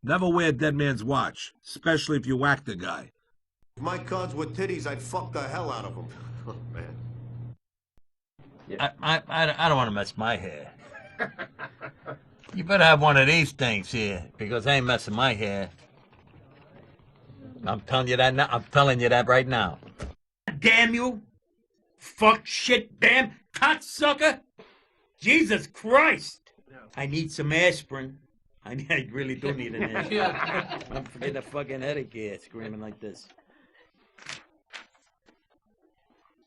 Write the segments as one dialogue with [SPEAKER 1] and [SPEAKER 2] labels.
[SPEAKER 1] Never wear a dead man's watch, especially if you whack the guy.
[SPEAKER 2] If my cards were titties, I'd fuck the hell out of them. Oh, man.
[SPEAKER 3] Yeah. I don't want to mess my hair. You better have one of these things here, because I ain't messing my hair. I'm telling you that now. I'm telling you that right now.
[SPEAKER 4] Damn you! Fuck, shit, damn, cocksucker! Jesus Christ! I need some aspirin. I really do need an aspirin.
[SPEAKER 3] I'm forgetting a fucking headache here, screaming like this.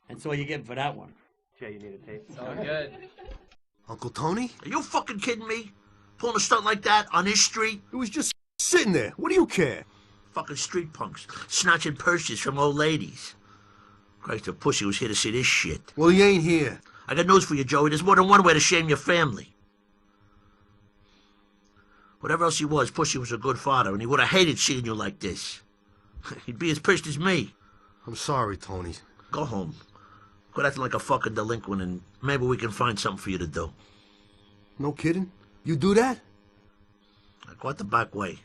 [SPEAKER 4] That's all you're getting for that one.
[SPEAKER 5] Jay, you need a tape?
[SPEAKER 6] Oh, good.
[SPEAKER 2] Uncle Tony?
[SPEAKER 7] Are you fucking kidding me? Pulling a stunt like that on his street?
[SPEAKER 2] It was just sitting there. What do you care?
[SPEAKER 7] Fucking street punks, snatching purses from old ladies. Christ, the pussy was here to see this shit.
[SPEAKER 2] Well, he ain't here.
[SPEAKER 7] I got news for you, Joey. There's more than one way to shame your family. Whatever else he was, Pussy was a good father, and he would have hated seeing you like this. He'd be as pissed as me.
[SPEAKER 2] I'm sorry, Tony.
[SPEAKER 7] Go home. Quit acting like a fucking delinquent, and maybe we can find something for you to do.
[SPEAKER 2] No kidding? You do that?
[SPEAKER 7] Go out the back way.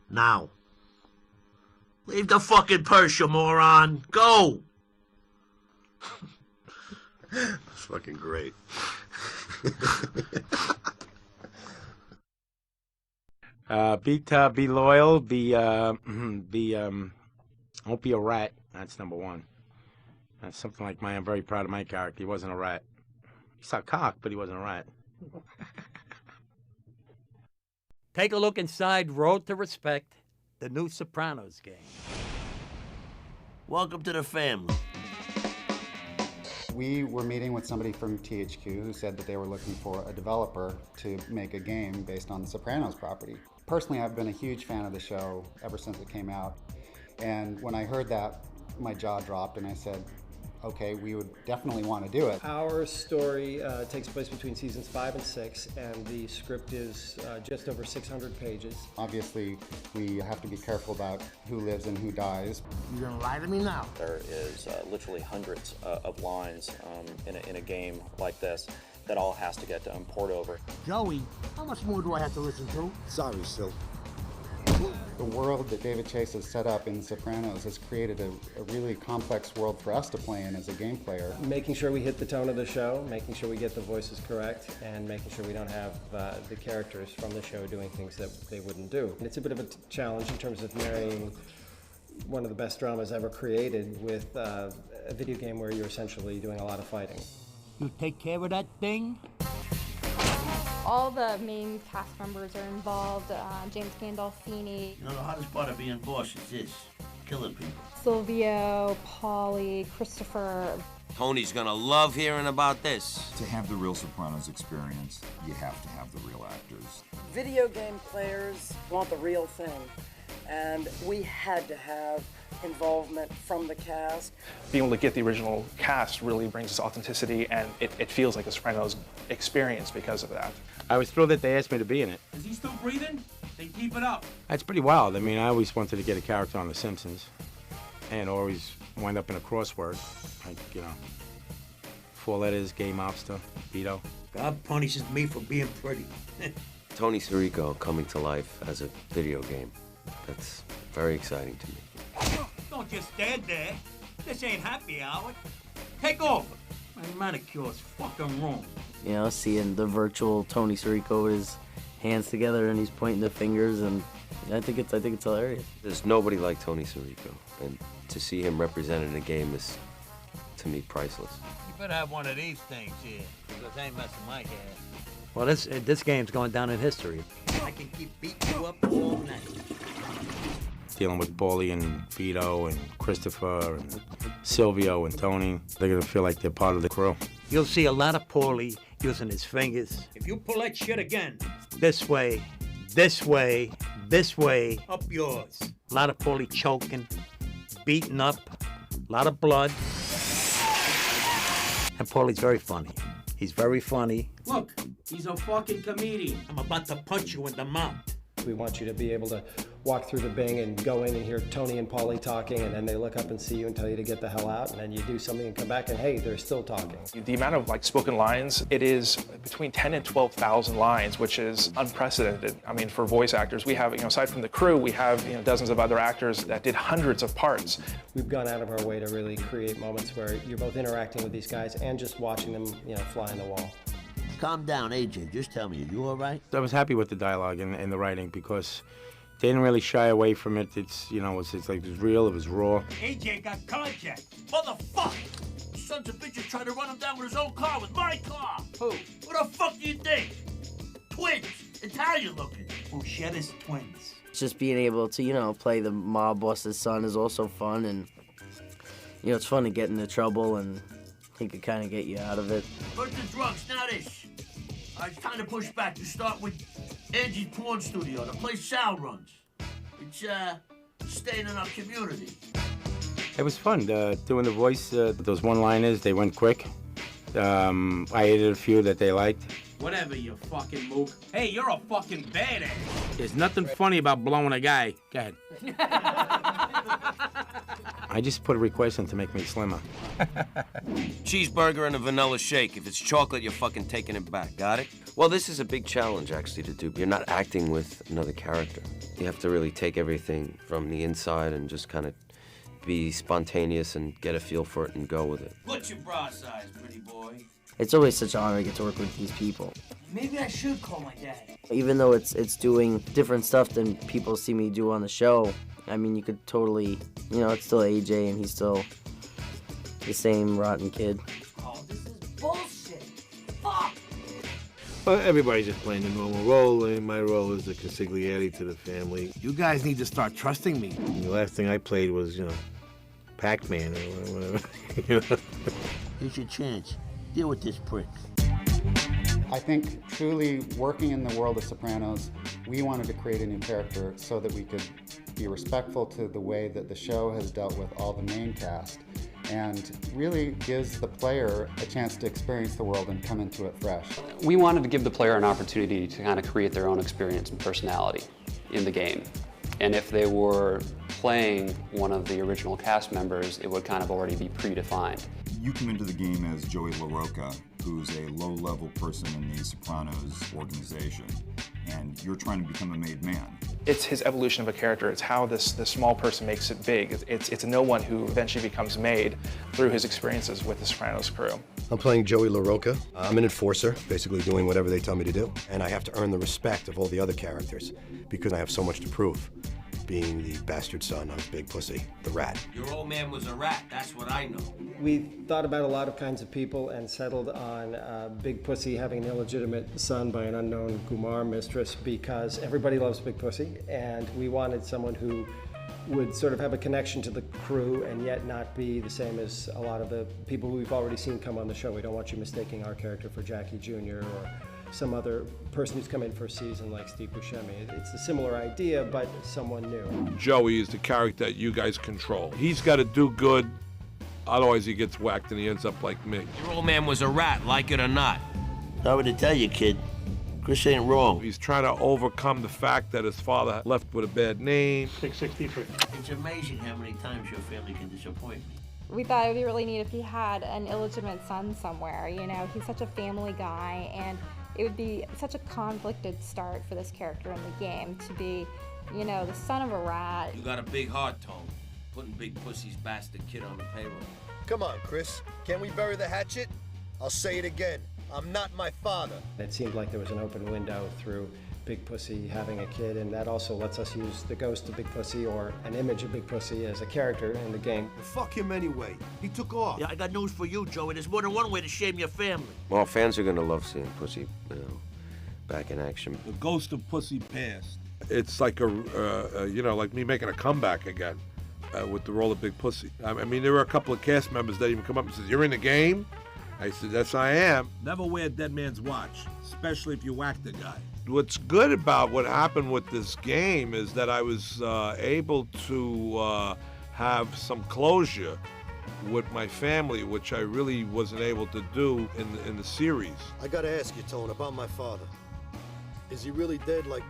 [SPEAKER 7] Now. Leave the fucking purse, you moron. Go!
[SPEAKER 2] That's fucking great.
[SPEAKER 5] Be tough, be loyal, don't be a rat. That's number one. That's something like I'm very proud of my character. He wasn't a rat. He saw cock, but he wasn't a rat.
[SPEAKER 4] Take a look inside Road to Respect, the new Sopranos game.
[SPEAKER 7] Welcome to the family.
[SPEAKER 8] We were meeting with somebody from THQ who said that they were looking for a developer to make a game based on the Sopranos property. Personally, I've been a huge fan of the show ever since it came out. And when I heard that, my jaw dropped and I said, okay, we would definitely want to do it.
[SPEAKER 9] Our story takes place between seasons 5 and 6, and the script is just over 600 pages.
[SPEAKER 8] Obviously, we have to be careful about who lives and who dies.
[SPEAKER 6] You're gonna lie to me now?
[SPEAKER 10] There is literally hundreds of lines in a game like this that all has to get poured over.
[SPEAKER 6] Joey, how much more do I have to listen to?
[SPEAKER 2] Sorry, Sil.
[SPEAKER 8] The world that David Chase has set up in Sopranos has created a really complex world for us to play in as a game player.
[SPEAKER 9] Making sure we hit the tone of the show, making sure we get the voices correct, and making sure we don't have the characters from the show doing things that they wouldn't do. It's a bit of a challenge in terms of marrying one of the best dramas ever created with a video game where you're essentially doing a lot of fighting.
[SPEAKER 4] You take care of that thing?
[SPEAKER 11] All the main cast members are involved. James Gandolfini.
[SPEAKER 7] You know, the hardest part of being boss is this, killing people.
[SPEAKER 11] Silvio, Paulie, Christopher.
[SPEAKER 12] Tony's gonna love hearing about this.
[SPEAKER 13] To have the real Sopranos experience, you have to have the real actors.
[SPEAKER 14] Video game players want the real thing, and we had to have involvement from the cast.
[SPEAKER 15] Being able to get the original cast really brings us authenticity, and it feels like a Sopranos experience because of that.
[SPEAKER 5] I was thrilled that they asked me to be in it.
[SPEAKER 4] Is he still breathing? Then keep it up.
[SPEAKER 5] That's pretty wild. I mean, I always wanted to get a character on The Simpsons and always wind up in a crossword. Like, 4 letters, gay mobster, Vito.
[SPEAKER 4] God punishes me for being pretty.
[SPEAKER 12] Tony Sirico coming to life as a video game. That's very exciting to me.
[SPEAKER 4] Don't just stand there. This ain't happy hour. Take over. My manicure's fucking wrong.
[SPEAKER 16] You know, seeing the virtual Tony Sirico with his hands together and he's pointing the fingers, and I think it's hilarious.
[SPEAKER 12] There's nobody like Tony Sirico, and to see him represented in a game is, to me, priceless.
[SPEAKER 3] You better have one of these things here, because I ain't messing my hair.
[SPEAKER 4] Well, this game's going down in history. I can keep beating you up all night.
[SPEAKER 5] Dealing with Paulie and Vito and Christopher and Silvio and Tony. They're going to feel like they're part of the crew.
[SPEAKER 4] You'll see a lot of Paulie using his fingers. If you pull that shit again, this way, this way, this way, up yours. A lot of Paulie choking, beaten up, a lot of blood. And Paulie's very funny. He's very funny. Look, he's a fucking comedian. I'm about to punch you in the mouth.
[SPEAKER 9] We want you to be able to walk through the Bing and go in and hear Tony and Paulie talking, and then they look up and see you and tell you to get the hell out, and then you do something and come back and hey, they're still talking.
[SPEAKER 15] The amount of spoken lines, it is between 10 and 12,000 lines, which is unprecedented. I mean, for voice actors, we have, aside from the crew, we have dozens of other actors that did hundreds of parts.
[SPEAKER 9] We've gone out of our way to really create moments where you're both interacting with these guys and just watching them, fly on the wall.
[SPEAKER 7] Calm down, AJ. Just tell me, are you all right?
[SPEAKER 5] I was happy with the dialogue and the writing because they didn't really shy away from it. It's, it was real, it was raw.
[SPEAKER 17] AJ got carjacked. Motherfucker! Sons of bitches tried to run him down with his own car, with my car. Who? Who the fuck do you think? Twins. Italian looking. Buchetta's twins.
[SPEAKER 16] Just being able to, play the mob boss's son is also fun, and, it's fun to get into trouble, and he could kind of get you out of it.
[SPEAKER 17] First the drugs, now this. It's time to push back. To start with Angie's Porn Studio, the place Sal runs. It's, staying in our community.
[SPEAKER 5] It was fun doing the voice. Those one-liners, they went quick. I added a few that they liked.
[SPEAKER 18] Whatever, you fucking mook. Hey, you're a fucking badass.
[SPEAKER 19] There's nothing funny about blowing a guy. Go ahead.
[SPEAKER 5] I just put a request in to make me slimmer.
[SPEAKER 12] Cheeseburger and a vanilla shake. If it's chocolate, you're fucking taking it back. Got it? Well, this is a big challenge, actually, to do. You're not acting with another character. You have to really take everything from the inside and just kind of be spontaneous and get a feel for it and go with it.
[SPEAKER 17] What's your bra size, pretty boy?
[SPEAKER 16] It's always such an honor to get to work with these people.
[SPEAKER 17] Maybe I should call my dad.
[SPEAKER 16] Even though it's doing different stuff than people see me do on the show, I mean, you could totally, it's still AJ and he's still the same rotten kid.
[SPEAKER 17] Oh, this is bullshit. Fuck!
[SPEAKER 20] Well, everybody's just playing the normal role, and my role is the consigliere to the family.
[SPEAKER 19] You guys need to start trusting me.
[SPEAKER 20] And the last thing I played was, Pac-Man or whatever.
[SPEAKER 7] Here's your chance. Deal with this prick.
[SPEAKER 8] I think truly working in the world of Sopranos, we wanted to create a new character so that we could be respectful to the way that the show has dealt with all the main cast and really gives the player a chance to experience the world and come into it fresh.
[SPEAKER 21] We wanted to give the player an opportunity to kind of create their own experience and personality in the game. And if they were playing one of the original cast members, it would kind of already be predefined.
[SPEAKER 13] You come into the game as Joey LaRocca, who's a low-level person in the Sopranos organization, and you're trying to become a made man.
[SPEAKER 15] It's his evolution of a character. It's how this small person makes it big. It's a no one who eventually becomes made through his experiences with the Sopranos crew.
[SPEAKER 22] I'm playing Joey LaRocca. I'm an enforcer, basically doing whatever they tell me to do. And I have to earn the respect of all the other characters because I have so much to prove. Being the bastard son of Big Pussy, the rat.
[SPEAKER 17] Your old man was a rat, that's what I know.
[SPEAKER 9] We thought about a lot of kinds of people and settled on Big Pussy having an illegitimate son by an unknown Kumar mistress because everybody loves Big Pussy, and we wanted someone who would sort of have a connection to the crew and yet not be the same as a lot of the people who we've already seen come on the show. We don't want you mistaking our character for Jackie Jr. or some other person who's come in for a season like Steve Buscemi. It's a similar idea, but someone new.
[SPEAKER 23] Joey is the character that you guys control. He's got to do good, otherwise he gets whacked and he ends up like me.
[SPEAKER 7] Your old man was a rat, like it or not. Sorry to tell you, kid. Chris ain't wrong.
[SPEAKER 23] He's trying to overcome the fact that his father left with a bad name.
[SPEAKER 17] 663. It's amazing how many times your family can disappoint me.
[SPEAKER 11] We thought it would be really neat if he had an illegitimate son somewhere. He's such a family guy, and it would be such a conflicted start for this character in the game to be, the son of a rat.
[SPEAKER 17] You got a big heart, Tone. Putting Big Pussy's bastard kid on the payroll.
[SPEAKER 24] Come on, Chris. Can't we bury the hatchet? I'll say it again. I'm not my father.
[SPEAKER 9] It seemed like there was an open window through Big Pussy having a kid, and that also lets us use the ghost of Big Pussy or an image of Big Pussy as a character in the game.
[SPEAKER 24] Well, fuck him anyway. He took off.
[SPEAKER 7] Yeah, I got news for you, Joey. There's more than one way to shame your family.
[SPEAKER 12] Well, fans are going to love seeing Pussy, back in action.
[SPEAKER 23] The ghost of Pussy passed. It's like like me making a comeback again with the role of Big Pussy. I mean, there were a couple of cast members that even come up and says, "You're in the game?" I said, "Yes, I am."
[SPEAKER 1] Never wear a dead man's watch, especially if you whack the guy.
[SPEAKER 23] What's good about what happened with this game is that I was able to have some closure with my family, which I really wasn't able to do in the series.
[SPEAKER 24] I gotta ask you, Tone, about my father. Is he really dead like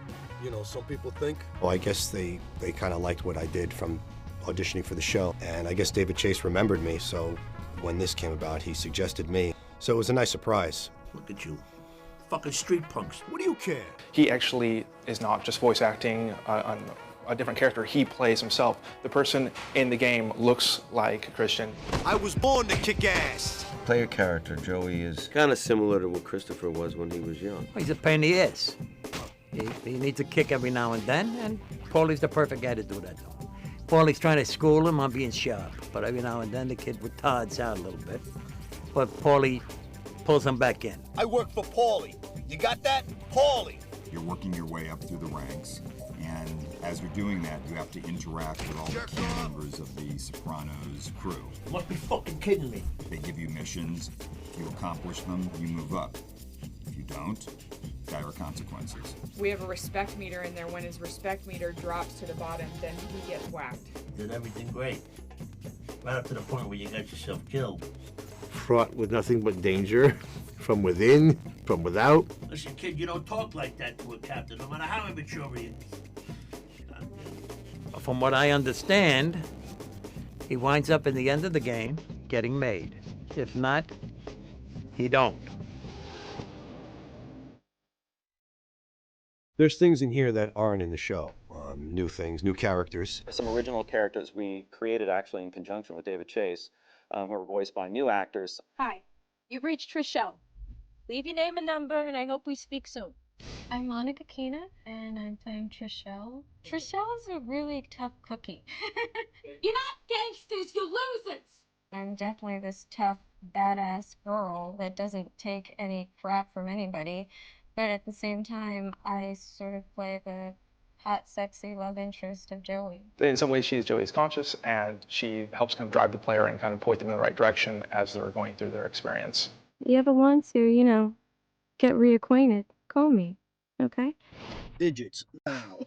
[SPEAKER 24] you know, some people think.
[SPEAKER 22] Well, I guess they kind of liked what I did from auditioning for the show. And I guess David Chase remembered me, so when this came about, he suggested me. So it was a nice surprise.
[SPEAKER 7] Look at you. Fucking street punks. What do you care?
[SPEAKER 15] He actually is not just voice acting on a different character. He plays himself. The person in the game looks like Christian.
[SPEAKER 24] I was born to kick ass.
[SPEAKER 12] Player character, Joey, is kind of similar to what Christopher was when he was young.
[SPEAKER 4] He's a pain in the ass. He needs a kick every now and then, and Paulie's the perfect guy to do that to him. Paulie's trying to school him on being sharp, but every now and then the kid retards out a little bit. But Paulie pulls him back in.
[SPEAKER 24] I work for Paulie. You got that? Paulie.
[SPEAKER 13] You're working your way up through the ranks, and as you're doing that, you have to interact with all the key members of the Sopranos crew.
[SPEAKER 7] You must be fucking kidding me.
[SPEAKER 13] They give you missions. If you accomplish them, you move up. If you don't, dire consequences.
[SPEAKER 2] We have a respect meter in there. When his respect meter drops to the bottom, then he gets whacked.
[SPEAKER 7] Did everything great. Right up to the point where you got yourself killed.
[SPEAKER 20] Fraught with nothing but danger, from within, from without.
[SPEAKER 7] Listen, kid, you don't talk like that to a captain, no matter how immature he is.
[SPEAKER 4] From what I understand, he winds up in the end of the game getting made. If not, he don't.
[SPEAKER 22] There's things in here that aren't in the show. New things, new characters.
[SPEAKER 6] Some original characters we created actually in conjunction with David Chase, who were voiced by new actors.
[SPEAKER 10] Hi, you've reached Trishelle. Leave your name and number, and I hope we speak soon. I'm Monica Kina, and I'm playing Trishelle. Trishelle is a really tough cookie. You're not gangsters, you're losers! I'm definitely this tough, badass girl that doesn't take any crap from anybody, but at the same time, I sort of play the hot, sexy love interest of Joey.
[SPEAKER 15] In some ways, she's Joey's conscious, and she helps kind of drive the player and kind of point them in the right direction as they're going through their experience.
[SPEAKER 10] You ever want to, get reacquainted, call me, okay?
[SPEAKER 24] Digits now.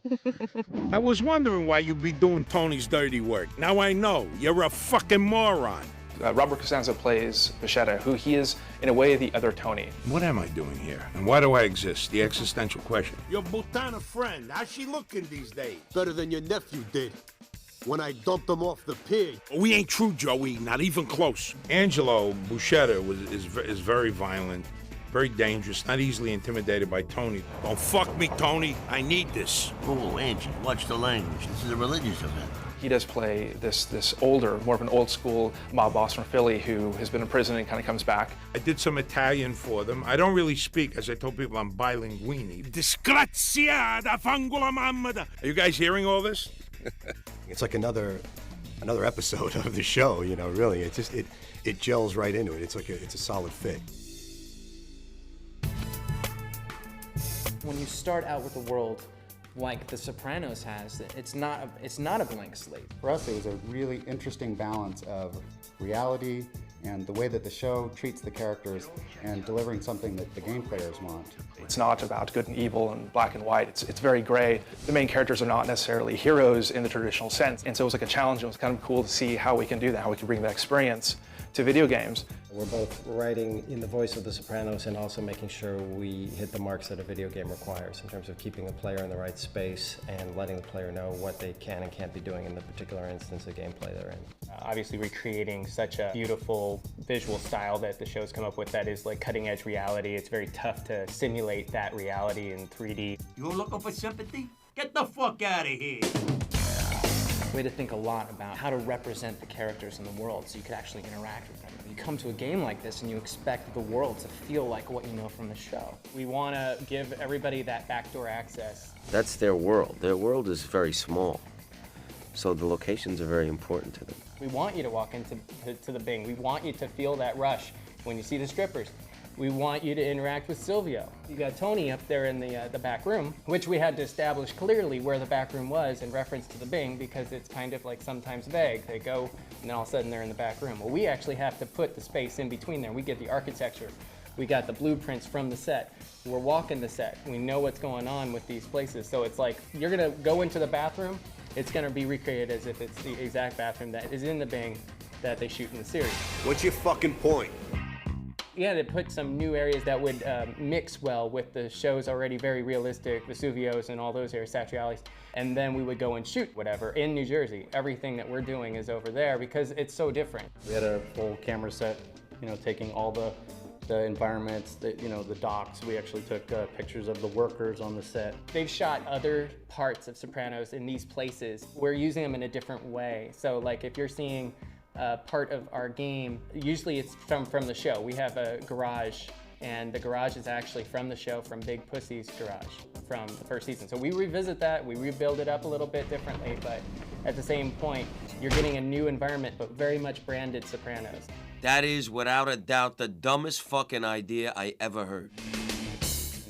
[SPEAKER 19] I was wondering why you'd be doing Tony's dirty work. Now I know. You're a fucking moron.
[SPEAKER 15] Robert Costanza plays Bichetta, who he is, in a way, the other Tony.
[SPEAKER 23] What am I doing here? And why do I exist? The existential question.
[SPEAKER 24] Your Butana friend, how's she looking these days? Better than your nephew did when I dumped him off the pig.
[SPEAKER 19] We ain't true, Joey. Not even close.
[SPEAKER 23] Angelo Buscetta is very violent, very dangerous, not easily intimidated by Tony.
[SPEAKER 19] Don't fuck me, Tony. I need this.
[SPEAKER 7] Oh, Angie, watch the language. This is a religious event.
[SPEAKER 15] He does play this older, more of an old school mob boss from Philly who has been in prison and kind of comes back.
[SPEAKER 23] I did some Italian for them. I don't really speak, as I told people, I'm bilinguini.
[SPEAKER 19] Disgraziata fangola mamma.
[SPEAKER 23] Are you guys hearing all this?
[SPEAKER 22] It's like another episode of the show, really. It just it gels right into it. It's a solid fit.
[SPEAKER 14] When you start out with a world like The Sopranos has, it's not a blank slate.
[SPEAKER 8] For us, it was a really interesting balance of reality and the way that the show treats the characters and delivering something that the game players want.
[SPEAKER 15] It's not about good and evil and black and white. It's very gray. The main characters are not necessarily heroes in the traditional sense, and so it was like a challenge. It was kind of cool to see how we can do that, how we can bring that experience to video games.
[SPEAKER 9] We're both writing in the voice of The Sopranos and also making sure we hit the marks that a video game requires in terms of keeping the player in the right space and letting the player know what they can and can't be doing in the particular instance of gameplay they're in.
[SPEAKER 25] Obviously, we're creating such a beautiful visual style that the show's come up with that is like cutting edge reality. It's very tough to simulate that reality in 3D.
[SPEAKER 7] You looking for sympathy? Get the fuck out of here.
[SPEAKER 14] We had to think a lot about how to represent the characters in the world so you could actually interact with them. You come to a game like this and you expect the world to feel like what you know from the show.
[SPEAKER 25] We want to give everybody that backdoor access.
[SPEAKER 12] That's their world. Their world is very small, so the locations are very important to them.
[SPEAKER 25] We want you to walk into the Bing. We want you to feel that rush when you see the strippers. We want you to interact with Silvio. You got Tony up there in the back room, which we had to establish clearly where the back room was in reference to the Bing because it's kind of like sometimes vague. They go and then all of a sudden they're in the back room. Well, we actually have to put the space in between there. We get the architecture. We got the blueprints from the set. We're walking the set. We know what's going on with these places. So it's like you're gonna go into the bathroom, it's gonna be recreated as if it's the exact bathroom that is in the Bing that they shoot in the series.
[SPEAKER 24] What's your fucking point?
[SPEAKER 25] We had to put some new areas that would mix well with the show's already very realistic Vesuvios and all those areas, Satriales. And then we would go and shoot whatever in New Jersey. Everything that we're doing is over there because it's so different.
[SPEAKER 3] We had a full camera set, taking all the environments, the docks. We actually took pictures of the workers on the set.
[SPEAKER 25] They've shot other parts of Sopranos in these places. We're using them in a different way. So like if you're seeing part of our game, usually it's from the show. We have a garage, and the garage is actually from the show, from Big Pussy's garage from the first season. So we revisit that, we rebuild it up a little bit differently, but at the same point, you're getting a new environment, but very much branded Sopranos.
[SPEAKER 12] That is, without a doubt, the dumbest fucking idea I ever heard.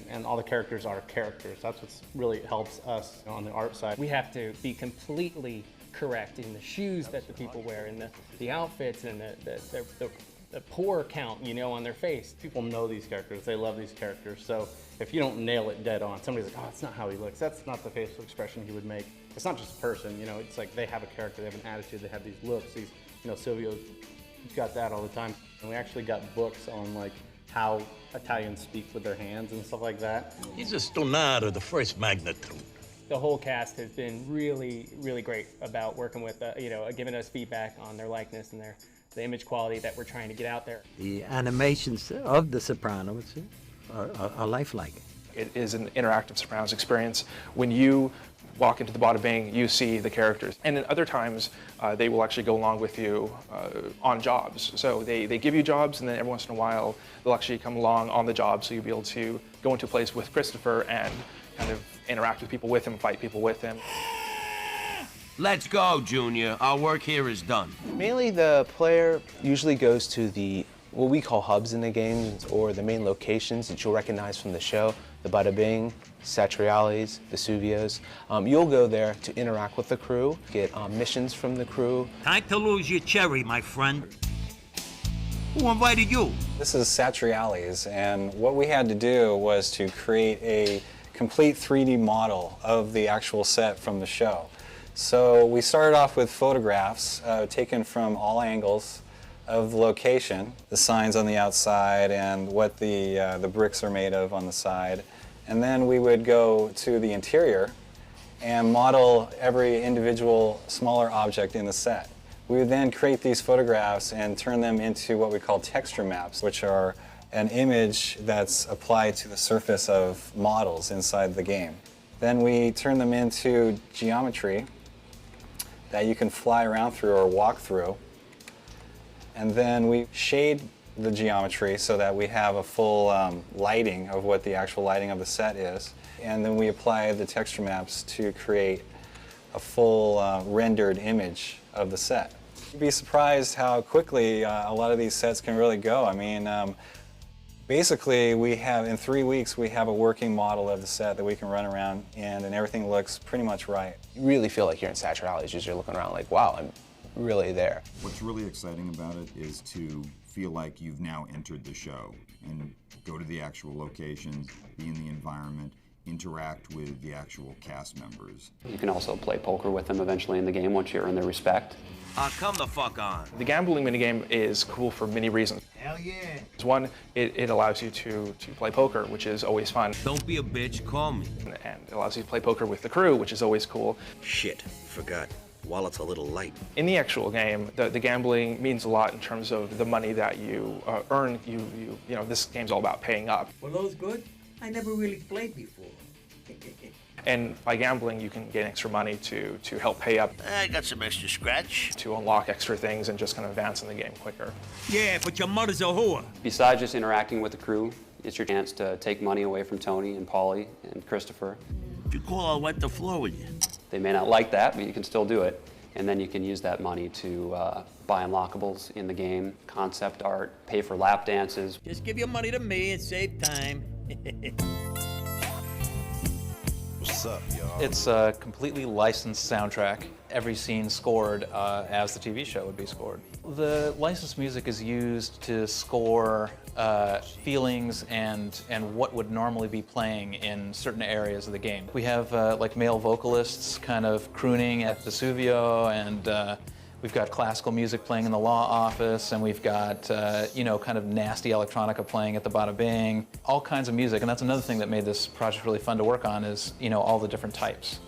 [SPEAKER 3] And all the characters are characters. That's what really helps us on the art side.
[SPEAKER 25] We have to be completely correct in the shoes that the people wear, and the outfits, and the pore count, on their face.
[SPEAKER 3] People know these characters, they love these characters, so if you don't nail it dead on, somebody's like, oh, that's not how he looks, that's not the facial expression he would make. It's not just a person, it's like they have a character, they have an attitude, they have these looks, these, Silvio's got that all the time. And we actually got books on like how Italians speak with their hands and stuff like that.
[SPEAKER 19] He's a stonato of the first magnitude.
[SPEAKER 25] The whole cast has been really, really great about working with, giving us feedback on their likeness and the image quality that we're trying to get out there.
[SPEAKER 4] The animations of The Sopranos are lifelike.
[SPEAKER 15] It is an interactive Sopranos experience. When you walk into the Bada Bing, you see the characters. And at other times, they will actually go along with you on jobs. So they give you jobs, and then every once in a while, they'll actually come along on the job, so you'll be able to go into a place with Christopher and kind of interact with people with him, fight people with him.
[SPEAKER 12] Let's go, Junior. Our work here is done.
[SPEAKER 14] Mainly the player usually goes to what we call hubs in the games, or the main locations that you'll recognize from the show. The Bada Bing, Satriales, Vesuvios. You'll go there to interact with the crew, get missions from the crew.
[SPEAKER 19] Time to lose your cherry, my friend. Who invited you?
[SPEAKER 5] This is Satriales, and what we had to do was to create a complete 3D model of the actual set from the show. So we started off with photographs taken from all angles of the location, the signs on the outside and what the bricks are made of on the side. And then we would go to the interior and model every individual smaller object in the set. We would then create these photographs and turn them into what we call texture maps, which are an image that's applied to the surface of models inside the game. Then we turn them into geometry that you can fly around through or walk through. And then we shade the geometry so that we have a full lighting of what the actual lighting of the set is. And then we apply the texture maps to create a full rendered image of the set. You'd be surprised how quickly a lot of these sets can really go. I mean, basically in 3 weeks, we have a working model of the set that we can run around in, and everything looks pretty much right.
[SPEAKER 14] You really feel like you're in Satriales, you're looking around like, wow, I'm really there.
[SPEAKER 13] What's really exciting about it is to feel like you've now entered the show and go to the actual locations, be in the environment, interact with the actual cast members.
[SPEAKER 6] You can also play poker with them eventually in the game once you earn their respect.
[SPEAKER 12] Come the fuck on.
[SPEAKER 15] The gambling minigame is cool for many reasons.
[SPEAKER 19] Hell yeah.
[SPEAKER 15] One, it allows you to play poker, which is always fun.
[SPEAKER 12] Don't be a bitch, call me.
[SPEAKER 15] And it allows you to play poker with the crew, which is always cool.
[SPEAKER 22] Shit, forgot. Wallet's a little light.
[SPEAKER 15] In the actual game, the gambling means a lot in terms of the money that you earn. You know, this game's all about paying up.
[SPEAKER 19] Were those good? I never really played before.
[SPEAKER 15] And by gambling, you can gain extra money to help pay up.
[SPEAKER 19] I got some extra scratch.
[SPEAKER 15] To unlock extra things and just kind of advance in the game quicker.
[SPEAKER 19] Yeah, but your mother's a whore.
[SPEAKER 6] Besides just interacting with the crew, it's your chance to take money away from Tony and Paulie and Christopher.
[SPEAKER 19] If you call, I'll wipe the floor with you.
[SPEAKER 6] They may not like that, but you can still do it. And then you can use that money to buy unlockables in the game, concept art, pay for lap dances.
[SPEAKER 19] Just give your money to me and save time.
[SPEAKER 22] What's up, y'all?
[SPEAKER 16] It's a completely licensed soundtrack. Every scene scored as the TV show would be scored. The licensed music is used to score feelings and what would normally be playing in certain areas of the game. We have like male vocalists kind of crooning at Vesuvio, and We've got classical music playing in the law office, and we've got, you know, kind of nasty electronica playing at the Bada Bing, all kinds of music. And that's another thing that made this project really fun to work on is, you know, all the different types.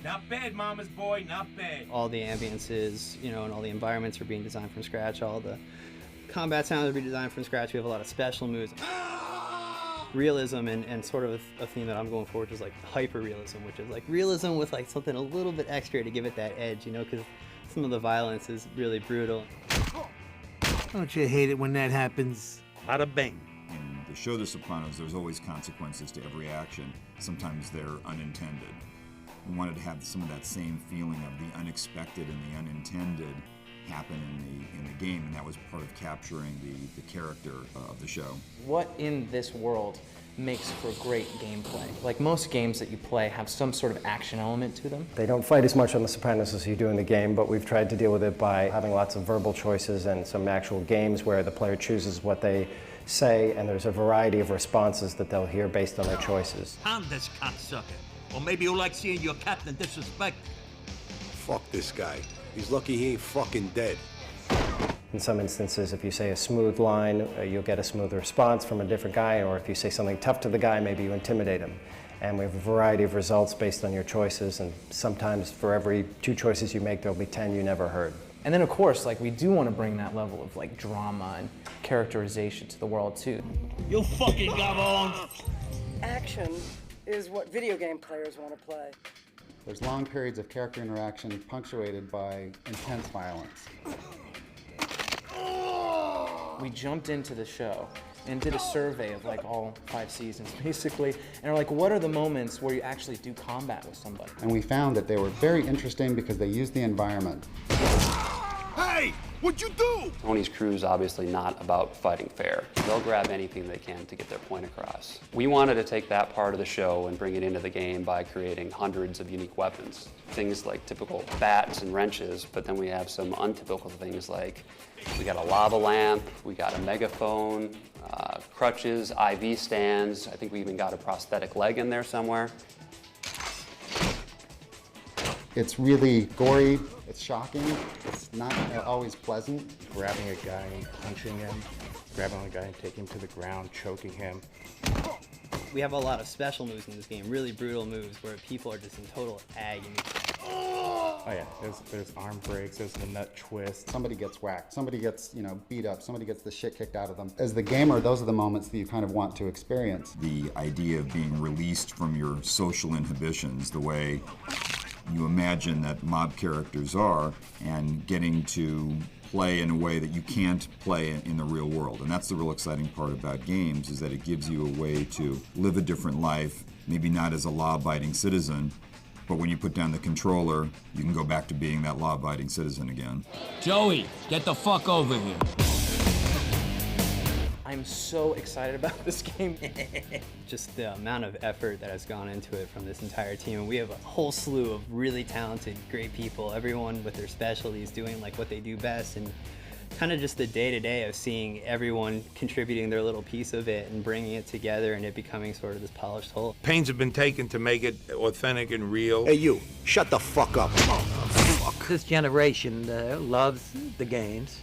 [SPEAKER 1] Not bad, mama's boy, not bad.
[SPEAKER 11] All the ambiences, you know, and all the environments are being designed from scratch. All the combat sounds are being designed from scratch. We have a lot of special moves. Realism and sort of a theme that I'm going for, which is like hyper-realism, which is like realism with like something a little bit extra to give it that edge, you know, because some of the violence is really brutal.
[SPEAKER 20] Don't you hate it when that happens? Bada bing.
[SPEAKER 13] In the show The Sopranos, there's always consequences to every action. Sometimes they're unintended. We wanted to have some of that same feeling of the unexpected and the unintended happen in the game, and that was part of capturing the character of the show.
[SPEAKER 25] What in this world makes for great gameplay? Like most games that you play have some sort of action element to them.
[SPEAKER 9] They don't fight as much on The Sopranos as you do in the game, but we've tried to deal with it by having lots of verbal choices and some actual games where the player chooses what they say, and there's a variety of responses that they'll hear based on their choices.
[SPEAKER 7] Pound this cocksucker. Or maybe you like seeing your captain disrespect.
[SPEAKER 22] Fuck this guy. He's lucky he ain't fucking dead.
[SPEAKER 9] In some instances, if you say a smooth line, you'll get a smooth response from a different guy, or if you say something tough to the guy, maybe you intimidate him. And we have a variety of results based on your choices, and sometimes for every 2 choices you make, there'll be 10 you never heard.
[SPEAKER 25] And then of course, like we do want to bring that level of like drama and characterization to the world too.
[SPEAKER 7] You fucking gabon!
[SPEAKER 17] Action is what video game players want to play.
[SPEAKER 8] There's long periods of character interaction punctuated by intense violence.
[SPEAKER 25] We jumped into the show and did a survey of like all 5 seasons basically, and are like, what are the moments where you actually do combat with somebody?
[SPEAKER 8] And we found that they were very interesting because they used the environment.
[SPEAKER 1] Hey, what'd you do?
[SPEAKER 6] Tony's crew is obviously not about fighting fair. They'll grab anything they can to get their point across. We wanted to take that part of the show and bring it into the game by creating hundreds of unique weapons. Things like typical bats and wrenches, but then we have some untypical things like we got a lava lamp, we got a megaphone, crutches, IV stands. I think we even got a prosthetic leg in there somewhere.
[SPEAKER 8] It's really gory, it's shocking, it's not always pleasant.
[SPEAKER 3] Grabbing a guy and punching him, grabbing a guy and taking him to the ground, choking him.
[SPEAKER 11] We have a lot of special moves in this game, really brutal moves where people are just in total agony.
[SPEAKER 3] Oh yeah, there's arm breaks, there's the nut twist.
[SPEAKER 8] Somebody gets whacked, somebody gets, beat up, somebody gets the shit kicked out of them. As the gamer, those are the moments that you kind of want to experience.
[SPEAKER 13] The idea of being released from your social inhibitions, the way you imagine that mob characters are, and getting to play in a way that you can't play in the real world. And that's the real exciting part about games, is that it gives you a way to live a different life, maybe not as a law-abiding citizen, but when you put down the controller, you can go back to being that law-abiding citizen again.
[SPEAKER 7] Joey, get the fuck over here.
[SPEAKER 25] I'm so excited about this game.
[SPEAKER 11] Just the amount of effort that has gone into it from this entire team. And we have a whole slew of really talented, great people, everyone with their specialties doing like what they do best, and kind of just the day-to-day of seeing everyone contributing their little piece of it and bringing it together and it becoming sort of this polished whole.
[SPEAKER 19] Pains have been taken to make it authentic and real.
[SPEAKER 22] Hey, you, shut the fuck up.
[SPEAKER 4] This generation loves the games.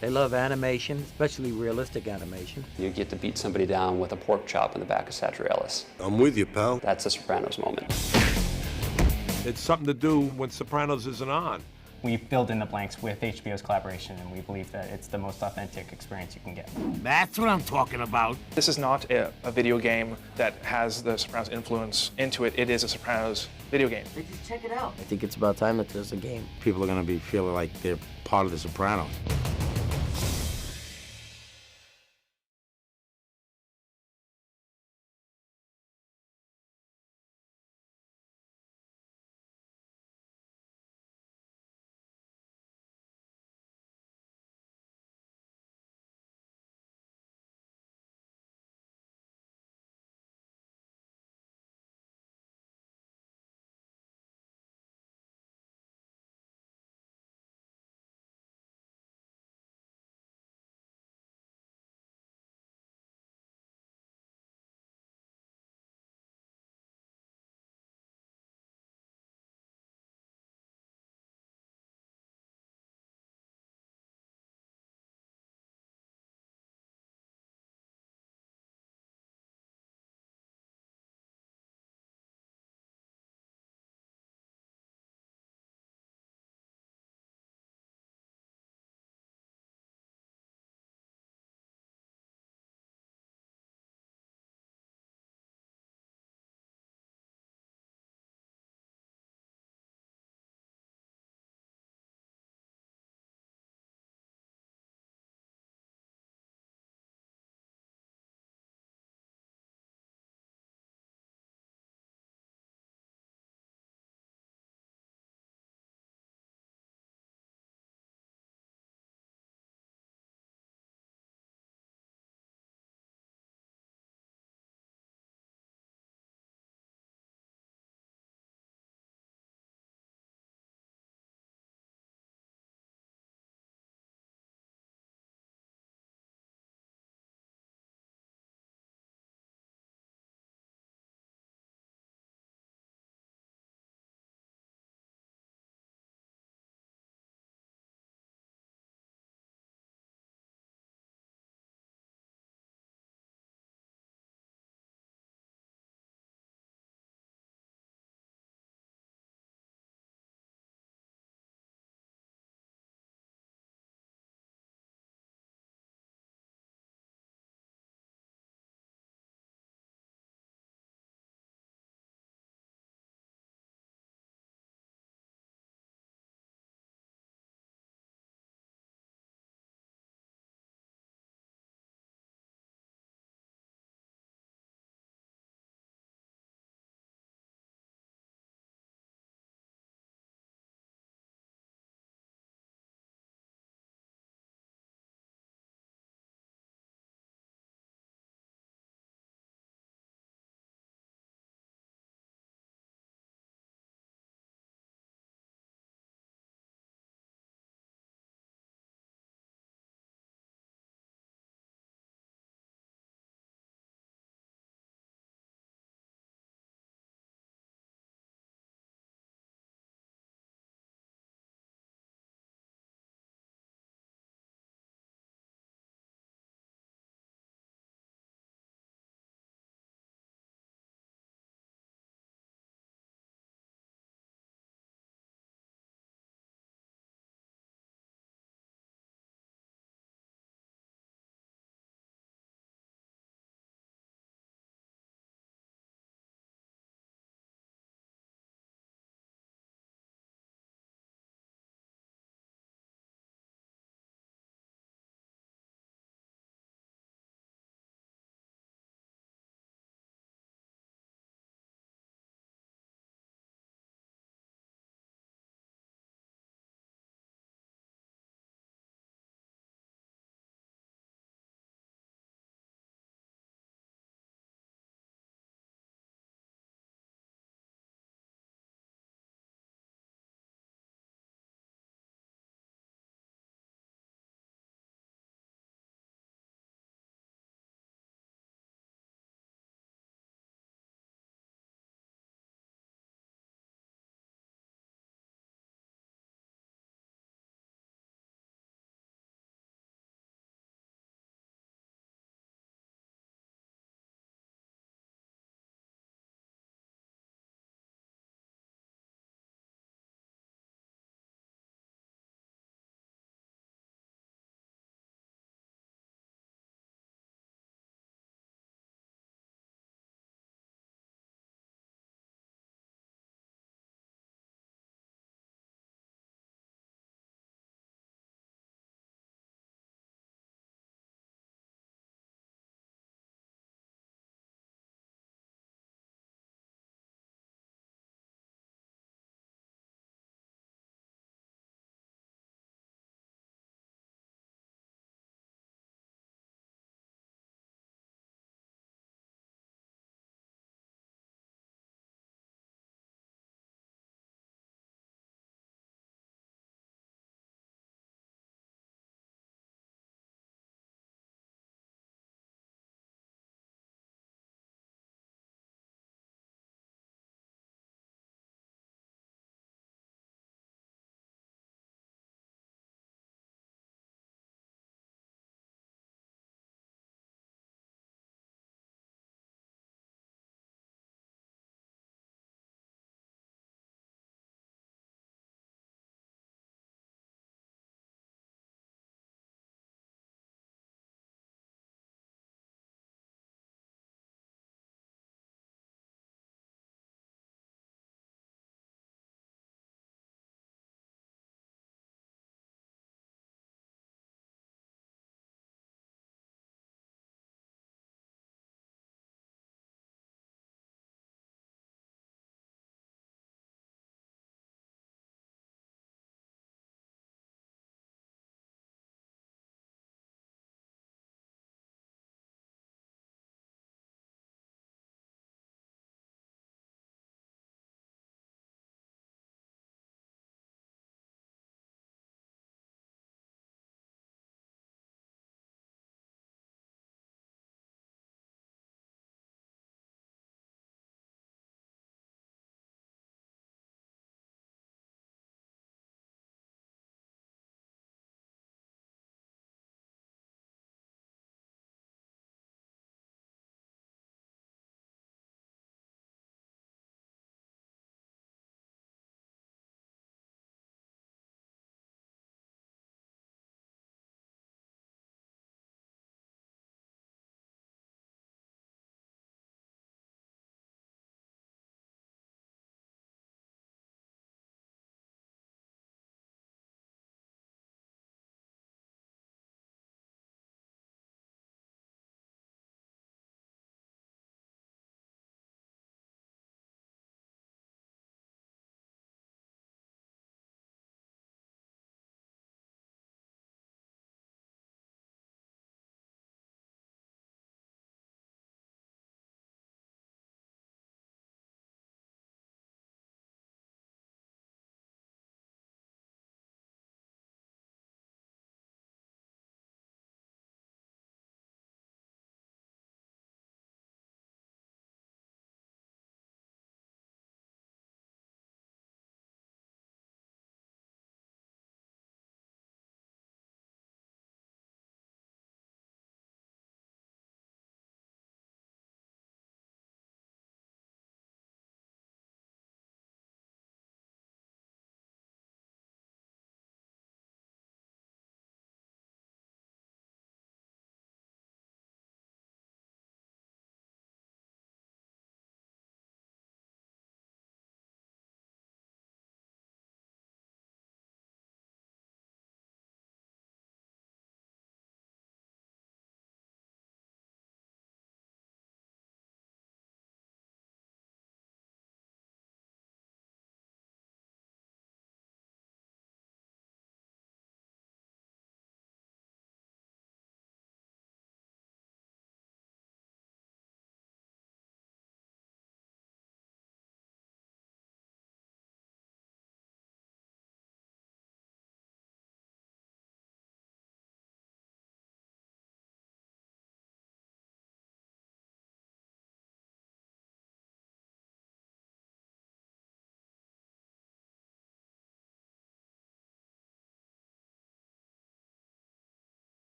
[SPEAKER 4] They love animation, especially realistic animation.
[SPEAKER 6] You get to beat somebody down with a pork chop in the back of Satrialis.
[SPEAKER 22] I'm with you, pal.
[SPEAKER 6] That's a Sopranos moment.
[SPEAKER 19] It's something to do when Sopranos isn't on.
[SPEAKER 25] We filled in the blanks with HBO's collaboration, and we believe that it's the most authentic experience you can get.
[SPEAKER 7] That's what I'm talking about.
[SPEAKER 15] This is not a video game that has the Sopranos influence into it. It is a Sopranos video game.
[SPEAKER 7] Just check it out.
[SPEAKER 18] I think it's about time that there's a game. People are going to be feeling like they're part of the Sopranos.